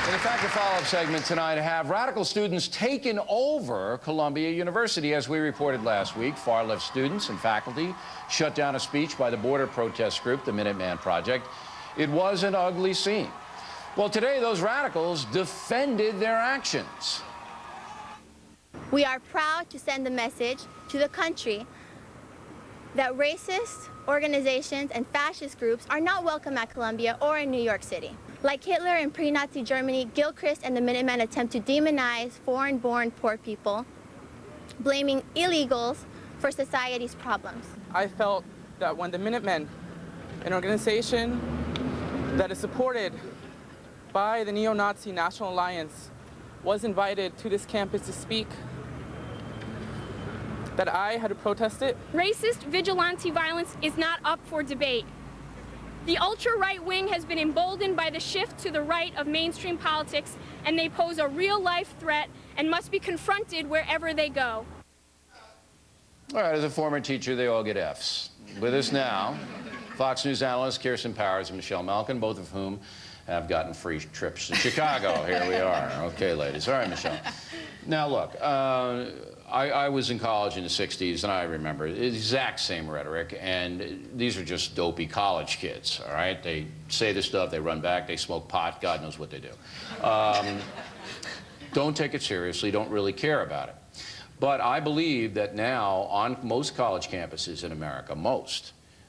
In fact, the follow-up segment tonight have radical students taken over Columbia University. As we reported last week, far-left students and faculty shut down a speech by the border protest group, the Minuteman Project. It was an ugly scene. Well, today, those radicals defended their actions. We are proud to send a message to the country that racist organizations and fascist groups are not welcome at Columbia or in New York City. Like Hitler in pre-Nazi Germany, Gilchrist and the Minutemen attempt to demonize foreign-born poor people, blaming illegals for society's problems. I felt that when the Minutemen, an organization that is supported by the Neo-Nazi National Alliance, was invited to this campus to speak, that I had to protest it. Racist vigilante violence is not up for debate. The ultra-right wing has been emboldened by the shift to the right of mainstream politics, and they pose a real-life threat and must be confronted wherever they go. All right, as a former teacher, they all get Fs. With us now, Fox News analysts Kirsten Powers and Michelle Malkin, both of whom have gotten free trips to Chicago. Here we are. Okay, ladies. All right, Michelle. Now, look, I was in college in the 60s, and I remember the exact same rhetoric, and these are just dopey college kids, all right? They say this stuff, they run back, they smoke pot, God knows what they do. Don't take it seriously, don't really care about it. But I believe that now, on most college campuses in America,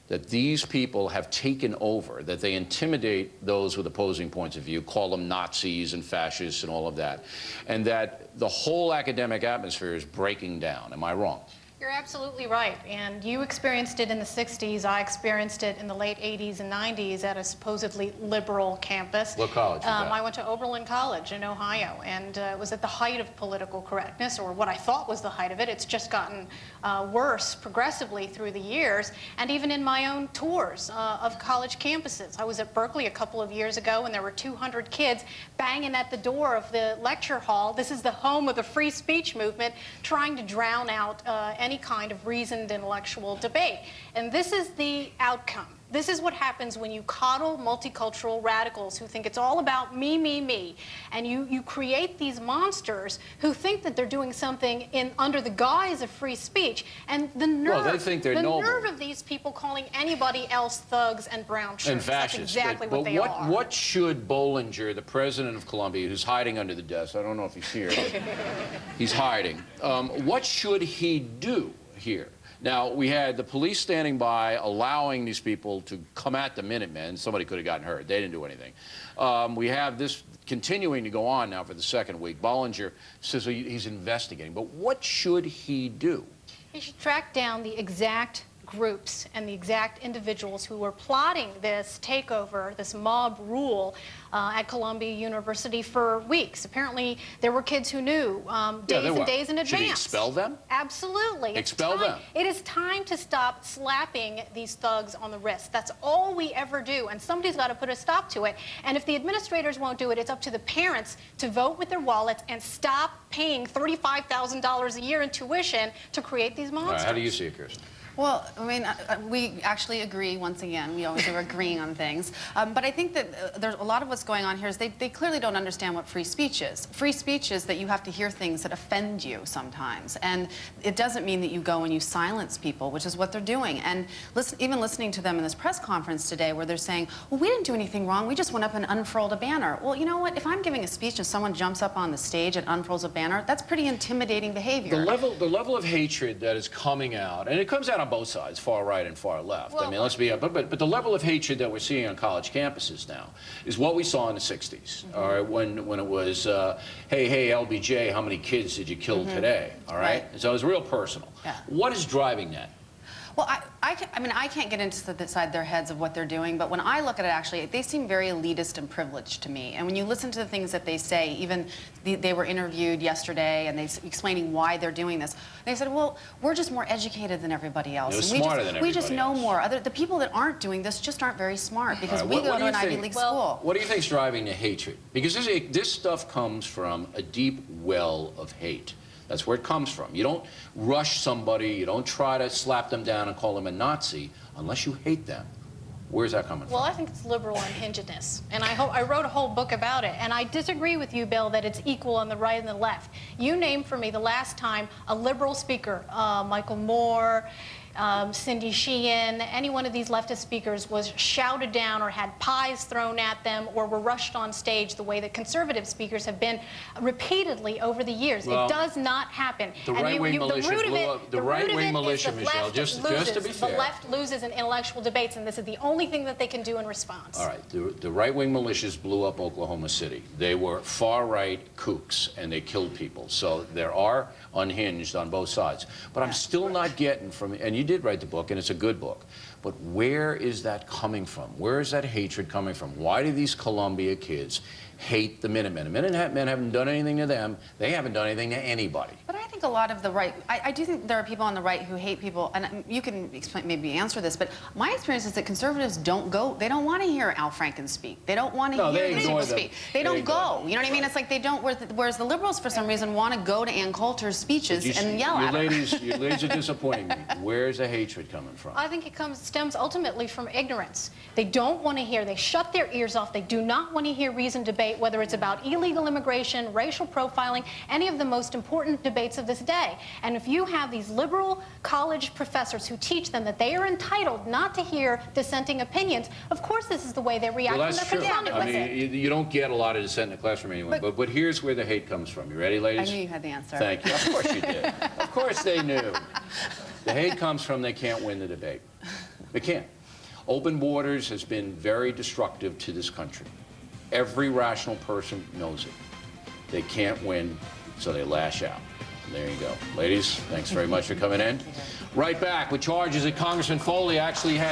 that these people have taken over, that they intimidate those with opposing points of view, call them Nazis and fascists and all of that, and that the whole academic atmosphere is breaking down. Am I wrong? You're absolutely right, and you experienced it in the 60s. I experienced it in the late 80s and 90s at a supposedly liberal campus. What college was that? I went to Oberlin College in Ohio, and it was at the height of political correctness, or what I thought was the height of it. It's just gotten worse progressively through the years, and even in my own tours of college campuses. I was at Berkeley a couple of years ago, and there were 200 kids banging at the door of the lecture hall. This is the home of the free speech movement, trying to drown out any kind of reasoned intellectual debate. And this is the outcome. This is what happens when you coddle multicultural radicals who think it's all about me, me, me. And you create these monsters who think that they're doing something under the guise of free speech. And the nerve, well, they think they're noble. nerve of these people calling anybody else thugs and brown shirts. And fascists. That's exactly what they are. What should Bollinger, the president of Columbia, who's hiding under the desk, I don't know if he's here, he's hiding, what should he do here? Now, we had the police standing by, allowing these people to come at the Minutemen. Somebody could have gotten hurt. They didn't do anything. We have this continuing to go on now for the second week. Bollinger says he's investigating. But what should he do? He should track down the exact groups and the exact individuals who were plotting this takeover, this mob rule at Columbia University for weeks. Apparently, there were kids who knew days and days in advance. Should he expel them? Absolutely. Expel them. It is time to stop slapping these thugs on the wrist. That's all we ever do, and somebody's got to put a stop to it. And if the administrators won't do it, it's up to the parents to vote with their wallets and stop paying $35,000 a year in tuition to create these monsters. All right, how do you see it, Kirsten? Well, I mean, we actually agree once again. We always are agreeing on things. But I think that there's a lot of what's going on here is they clearly don't understand what free speech is. Free speech is that you have to hear things that offend you sometimes. And it doesn't mean that you go and you silence people, which is what they're doing. And even listening to them in this press conference today where they're saying, well, we didn't do anything wrong. We just went up and unfurled a banner. Well, you know what? If I'm giving a speech and someone jumps up on the stage and unfurls a banner, that's pretty intimidating behavior. The level of hatred that is coming out, and it comes out on both sides, far right and far left. Well, I mean, let's be, but the level of hatred that we're seeing on college campuses now is what we saw in the 60s, all right, when it was, hey, LBJ, how many kids did you kill today, all right? So it was real personal. Yeah. What is driving that? Well, I mean, I can't get inside their heads of what they're doing, but when I look at it, actually, they seem very elitist and privileged to me. And when you listen to the things that they say, even they were interviewed yesterday, and they're explaining why they're doing this. They said, well, we're just more educated than everybody else. They're smarter than everybody we just know else. more. The people that aren't doing this just aren't very smart, because we go to an Ivy League school. What do you think is driving the hatred? Because this stuff comes from a deep well of hate. That's where it comes from. You don't rush somebody, you don't try to slap them down and call them a Nazi unless you hate them. Where's that coming from? Well, I think it's liberal unhingedness, and I wrote a whole book about it, and I disagree with you, Bill, that it's equal on the right and the left. You named for me the last time a liberal speaker, Michael Moore, Cindy Sheehan, any one of these leftist speakers was shouted down or had pies thrown at them or were rushed on stage the way that conservative speakers have been repeatedly over the years. Well, it does not happen. The right-wing militia blew up. The right-wing militia, Michelle, just to be fair. The left loses in intellectual debates, and this is the only thing that they can do in response. All right, the right-wing militias blew up Oklahoma City. They were far-right kooks, and they killed people. So there are unhinged on both sides. But I'm still not getting from, and you did write the book, and it's a good book, but where is that coming from? Where is that hatred coming from? Why do these Columbia kids hate the Minutemen? The Minutemen haven't done anything to them. They haven't done anything to anybody. But I think a lot of the right, I do think there are people on the right who hate people, and you can explain, maybe answer this, but my experience is that conservatives don't go, they don't want to hear Al Franken speak. They don't want to hear these people speak. They don't go. You know what I mean? It's like they don't, whereas the liberals, for some reason, want to go to Ann Coulter's speeches and yell at her. You ladies are disappointing me. Where's the hatred coming from? I think it stems ultimately from ignorance. They don't want to hear, they shut their ears off, they do not want to hear reasoned debate, whether it's about illegal immigration, racial profiling, any of the most important debates of this day. And if you have these liberal college professors who teach them that they are entitled not to hear dissenting opinions, of course this is the way they react when they're confronted with it. You don't get a lot of dissent in the classroom anyway, but here's where the hate comes from. You ready, ladies? I knew you had the answer. Thank you. Of course you did. Of course they knew. The hate comes from they can't win the debate. They can't. Open borders has been very destructive to this country. Every rational person knows it. They can't win, so they lash out. And there you go. Ladies, thanks very much for coming in. Right back with charges that Congressman Foley actually had